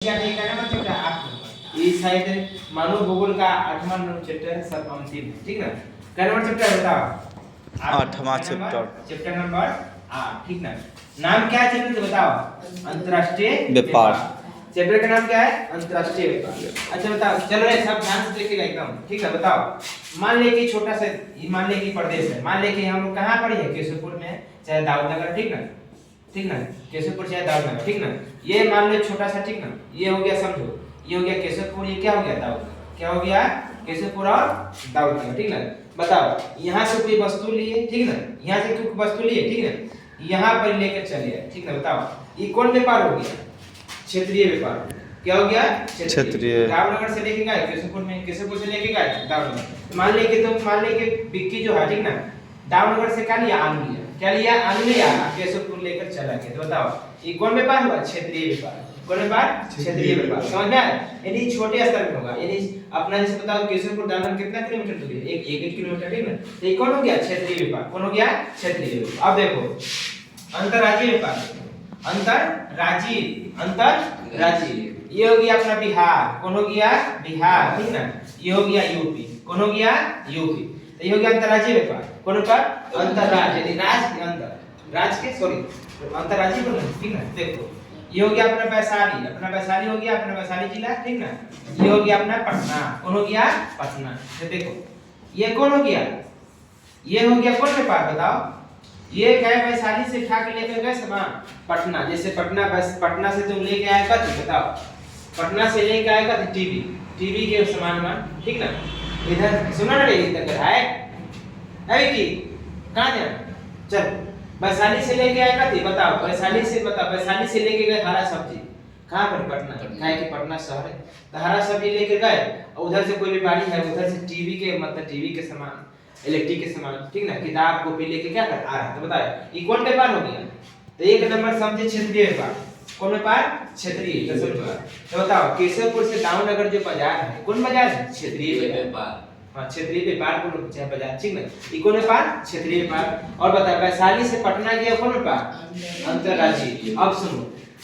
क्या नहीं करना मतलब चैप्टर 8 नंबर ये शायद मानव भूगोल का 8वां चैप्टर है, सब अंतिम है, ठीक ना। क्या नंबर चैप्टर बताओ? 8वां चैप्टर नंबर 8, ठीक ना। नाम क्या है चैप्टर का बताओ? अंतरराष्ट्रीय व्यापार। चैप्टर का नाम क्या है? अंतरराष्ट्रीय व्यापार। अच्छा बताओ, चलो ये सब ध्यान से देखिएगा एकदम, ठीक है। बताओ मान ले कि छोटा सा मान ले कि प्रदेश है, मान ले कि हम कहां पर है, केशवपुर में चाहे दाऊदनगर, ठीक ना, ठीक ना, केशवपुर चाहे दाऊदनगर, ठीक ना। ये मान लो छोटा सा, ठीक ना, ये हो गया, समझो ये हो गया केशवपुर, ये क्या हो गया दाऊदनगर, क्या हो गया केशवपुर और दाऊदनगर, ठीक ना। बताओ यहाँ से कोई वस्तु लिए, ठीक ना, यहाँ से कोई वस्तु लिए, ठीक ना, यहाँ पर लेकर चलिए, ठीक ना। बताओ ये कौन व्यापार हो गया? क्षेत्रीय व्यापार। क्या हो गया? क्षेत्रीय। दाऊदनगर से लेके गए केशवपुर में, केशवपुर से लेके गए दाऊदनगर। मान ले कि तो मान ले कि बिक्की जो है, ठीक ना, दाऊदनगर से क्या लिया? आलू लिया। क्या लिया? आलू लिया, केशवपुर लेकर चला गया। तो बताओ ये कौन व्यापार हुआ? क्षेत्रीय व्यापार। कौन व्यापार? क्षेत्रीय व्यापार। समझ में आया? यानी छोटे स्तर में होगा, यानी अपना जैसे बताओ केशवपुर दाऊदनगर कितना किलोमीटर दूरी है? 1 किलोमीटर, ठीक ना। तो ये कौन हो गया? क्षेत्रीय व्यापार। कौन हो गया? क्षेत्रीय व्यापार। अब देखो अंतरराज्यीय व्यापार, अंतरराज्यीय ये हो गया अपना बिहार। कौन हो गया? बिहार, ठीक ना। ये हो गया यूपी। कौन हो गया? यूपी। तो ये हो गया अंतरराज्यीय व्यापार। कौन व्यापार? अंतरराज्य, यानी राज्य के अंदर, राज्य के सॉरी अंतरराज्यीय बोल रहे हैं, ठीक ना। देखो ये हो गया अपना वैशाली, अपना वैशाली हो गया, अपना वैशाली जिला, ठीक ना। ये हो गया अपना पटना। कौन हो गया? पटना। तो देखो ये कौन हो गया? ये हो गया कौन व्यापार बताओ? ये गए वैशाली से उठा के लेकर गए सामान पटना। जैसे पटना, बस पटना से तुम लेके आए कत, बताओ पटना से लेके आए कत टीवी, टीवी के सामान मान, ठीक ना। इधर सुना ना रे, इधर है अरे की कहां जाना? चल वैशाली से लेके आए कत, बताओ वैशाली से, बताओ वैशाली से लेके गए हरा सब्जी कहां पर? पटना। काहे कि पटना शहर है, तो हरा सब्जी लेके गए, और उधर से कोई व्यापारी है, उधर से टीवी के मतलब टीवी के सामान, इलेक्ट्रिक के सामान, ठीक ना, किताब कॉपी लेके क्या कर आ रहा है। तो बताओ ये कौन व्यापार हो गया? तो एक नंबर समझे क्षेत्रीय व्यापार। कौन व्यापार? क्षेत्रीय। तो बताओ केशवपुर से दाऊदनगर जो बाजार है, कौन बाजार है? क्षेत्रीय व्यापार। हां क्षेत्रीय व्यापार को चाहे बाजार, ठीक ना। ये कौन व्यापार? क्षेत्रीय व्यापार। और बताओ वैशाली से पटना गया कौन व्यापार? अंतरराज्यीय। अब सुनो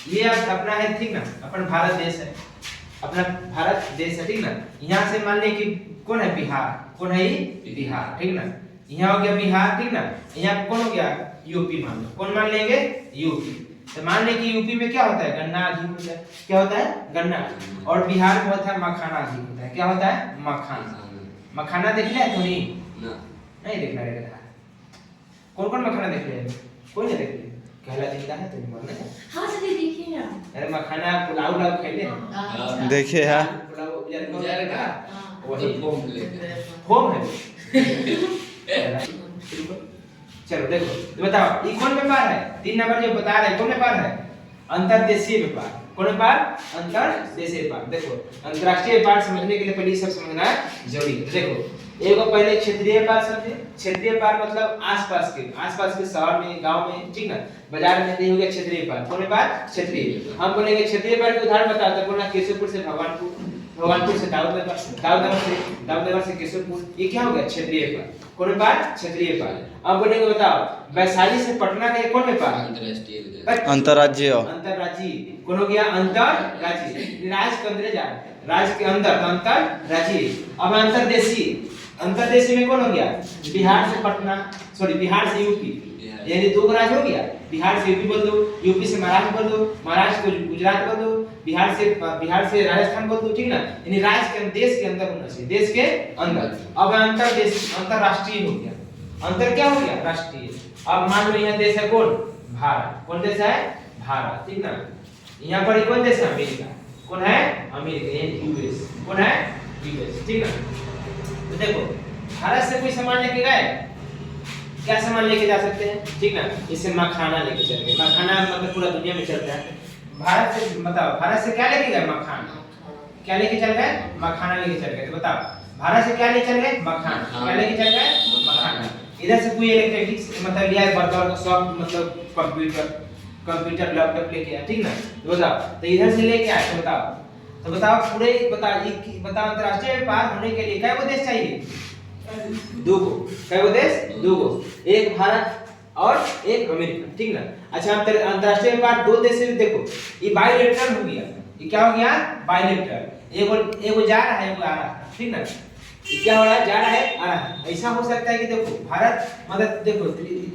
ये अपना है, ठीक ना, अपन भारत देश है, अपना भारत देश है, ठीक ना। यहाँ से मान ले कि कौन है? बिहार। कौन है? ये बिहार, ठीक ना। यहाँ हो गया बिहार, ठीक ना। यहाँ कौन हो गया? यूपी मान लो। कौन मान लेंगे? यूपी। तो मान ले कि यूपी में क्या होता है? गन्ना अधिक होता है। क्या होता है? गन्ना। और बिहार में होता है मखाना अधिक होता है। क्या होता है? मखाना। मखाना देख लिया तूने? नहीं देखना रे बेटा। कौन कौन मखाना देख लिया? कोई नहीं देख लिया। कहला जिंदा है तुम बोलना है? हां सभी देखिए ना। अरे मखाना पुलाव लाव खेले देखे है पुलाव यार का वही फॉर्म लेके फॉर्म है। चलो देखो तो बताओ ये कौन व्यापार है? 3 नंबर जो बता रहे कौन व्यापार है? अंतर्देशीय व्यापार। कौन व्यापार? अंतर्देशीय व्यापार। देखो अंतरराष्ट्रीय व्यापार समझने के लिए पहले सब समझना जरूरी है। देखो एक बार पहले क्षेत्रीय व्यापार समझे। क्षेत्रीय व्यापार मतलब आसपास के शहर में, गांव में, ठीक ना, बाजार में। नहीं हो गया क्षेत्रीय व्यापार। कौन व्यापार? क्षेत्रीय। हम बोलेंगे क्षेत्रीय व्यापार के उदाहरण बताओ तो बोलना केशवपुर से भगवानपुर, भगवानपुर से दाऊदनगर से केशवपुर, ये क्या हो गया? क्षेत्रीय व्यापार। कौन व्यापार? क्षेत्रीय व्यापार। अब बोलेंगे बताओ वैशाली से पटना का कौन व्यापार? अंतरराज्यीय। अंतरराज्यीय। कौन हो गया? अंतरराज्यीय। राज्य के अंदर जा, राज्य के अंदर तो अंतरराज्यीय। अब अंतरदेशीय, अंतरदेशीय में कौन हो गया? बिहार से पटना, सॉरी बिहार से यूपी, यानी 2 राज्य हो गया। बिहार से यूपी बोल दो, यूपी से महाराष्ट्र बोल दो, महाराष्ट्र को गुजरात बोल दो, बिहार से राजस्थान बोल दो, ठीक ना। यानी राज्य के देश के अंदर होना चाहिए, देश के अंदर। अब अंतरदेश अंतरराष्ट्रीय हो गया। अंतर क्या हो गया? राष्ट्रीय। अब मान लो यह देश है कौन? भारत। कौन देश है? भारत, ठीक ना। यहाँ पर कौन देश है? अमेरिका। कौन है? अमेरिका, यानी यूएस। कौन है? यूएस, ठीक ना। तो देखो भारत से कोई सामान लेके गए, क्या सामान लेके जा सकते हैं, ठीक ना। इससे मखाना लेके चल गए। मखाना मतलब पूरा दुनिया में चलता है। भारत से बताओ भारत से क्या लेके गए? मखाना। क्या लेके चल गए? मखाना लेके चल गए। तो बताओ भारत से क्या लेके चल गए? मखाना। क्या लेके चल गए? मखाना। इधर से कोई इलेक्ट्रॉनिक्स मतलब लिया बर्तन सॉफ्ट मतलब कंप्यूटर लैपटॉप लेके आया, ठीक ना। तो बताओ तो इधर से लेके आए, तो बताओ पूरे बताओ अंतरराष्ट्रीय व्यापार होने के लिए क्या वो देश चाहिए? 2 गो। क्या वो देश? 2 गो। एक भारत और एक अमेरिका, ठीक ना। अच्छा अंतरराष्ट्रीय व्यापार 2 देश से देखो ये बायलैटरल हो गया। ये क्या हो गया बायलेटरल। एगो जा रहा है एगो आ रहा है, ठीक ना। ये क्या हो रहा है, जा रहा है आ रहा है। ऐसा हो सकता है कि देखो भारत मतलब देखो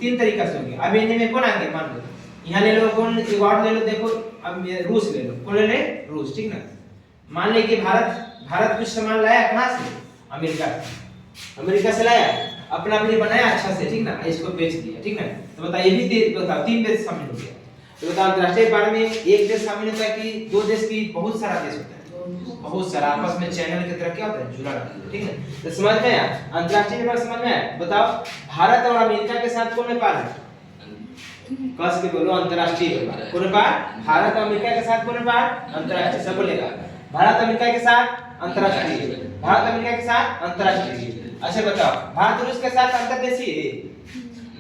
तीन तरीका से हो गया। अब इनमें में कौन आ गया, मान लो यहाँ ले लो, कौन एक और ले लो, देखो अब रूस ले लो, कौन ले ले रूस, ठीक ना। मान ले कि भारत कुछ सामान लाया कहाँ से, अमेरिका से लाया, अपना भी बनाया अच्छा से, ठीक ना, इसको बेच दिया, ठीक ना। तो बताओ ये भी बताओ तीन देश शामिल हो गया। तो बताओ अंतरराष्ट्रीय व्यापार में एक देश शामिल होता है कि दो देश की बहुत सारा देश होता है, बहुत सारा आपस में चैनल की तरह क्या होता है, जुड़ा रहता है, ठीक है। तो समझ में आया, अंतरराष्ट्रीय व्यापार समझ में आया। बताओ भारत और अमेरिका के साथ कौन व्यापार है, कस के बोलो अंतरराष्ट्रीय व्यापार। कौन व्यापार, भारत और अमेरिका के साथ कौन व्यापार, अंतरराष्ट्रीय। सब बोलेगा भारत अमेरिका के साथ अंतरराष्ट्रीय, भारत अमेरिका के साथ अंतरराष्ट्रीय। अच्छा बताओ भारत रूस के साथ अंतर्देशीय,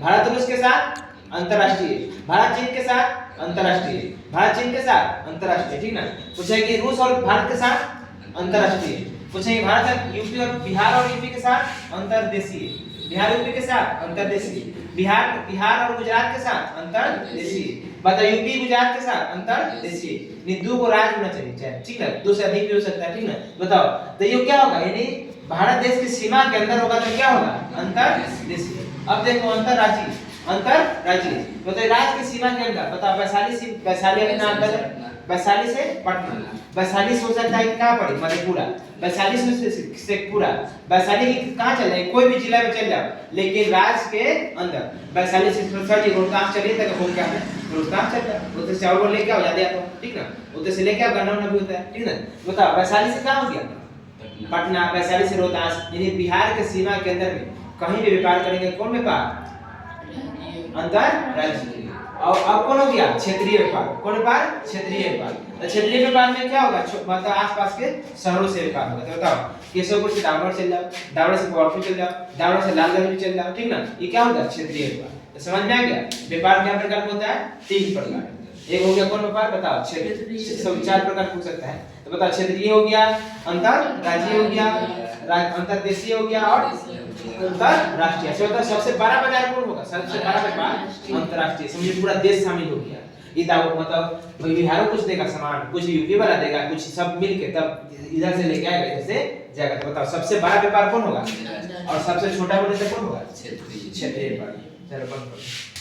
भारत रूस के साथ अंतरराष्ट्रीय, भारत चीन के साथ अंतरराष्ट्रीय, भारत चीन के साथ अंतरराष्ट्रीय, ठीक ना। पूछे कि रूस और भारत के साथ अंतरराष्ट्रीय, पूछे कि भारत यूपी और बिहार और यूपी के साथ अंतर्देशीय, बिहार यूपी के साथ अंतर्देशीय, बिहार और गुजरात के साथ अंतर्देशीय। बता यूपी गुजरात के साथ अंतर्देशीय। नहीं दो को राज्य होना चाहिए, ठीक है, दो से अधिक भी हो सकता है, ठीक ना। बताओ तो ये क्या होगा, यानी भारत देश की सीमा के अंदर होगा तो क्या होगा, अंतर्देशीय। अब देखो अंतरराज्यीय, अंतरराज्यीय बताइए राज्य की सीमा के अंदर। बताओ वैशाली अपना अंदर, वैशाली से पटना, वैशाली से हो सकता है कहाँ पड़े, मधेपुरा, वैशाली से शेखपुरा, वैशाली कहाँ चल जाए, कोई भी जिला में चल जाओ, लेकिन राज्य के अंदर। वैशाली से सर जी रोहतास चलिए तक हो क्या है, रोहतास चल जाओ, उधर से चावल लेके आओ ज्यादा आता, ठीक ना, उधर से लेके आओ गन्ना भी होता है, ठीक ना। बताओ वैशाली से कहाँ हो गया, पटना, वैशाली से रोहतास, यानी बिहार के सीमा के अंदर में कहीं भी व्यापार करेंगे, कौन व्यापार, अंतरराज्यीय। और अब कौन हो गया, क्षेत्रीय व्यापार। कौन व्यापार, क्षेत्रीय व्यापार। तो क्षेत्रीय व्यापार में क्या होगा, मतलब आसपास के शहरों से व्यापार होगा। तो बताओ केशवपुर से दावड़ चल जाओ, दावड़ से गोरखपुर चल जाओ, दावड़ से लालगंज भी चल जाओ, ठीक ना। ये क्या होगा, क्षेत्रीय व्यापार। तो समझ में आ गया व्यापार क्या प्रकार का होता है, तीन प्रकार। एक हो गया कौन व्यापार, बताओ क्षेत्रीय, सब चार प्रकार हो सकता है। तो बताओ क्षेत्रीय हो गया, अंतरराज्यीय हो गया, अंतर्देशीय हो गया और अंतरराष्ट्रीय। सबसे बड़ा बाजार कौन होगा, सबसे बड़ा व्यापार अंतरराष्ट्रीय। समझिए पूरा देश शामिल हो गया। ये दाव मतलब बिहार कुछ देगा सामान, कुछ यूपी वाला देगा, कुछ सब मिलके तब इधर से लेके आएगा, इधर से जाएगा। तो बताओ सबसे बड़ा व्यापार कौन होगा और सबसे छोटा बोले तो कौन होगा, क्षेत्रीय व्यापार। चलो बंद करो।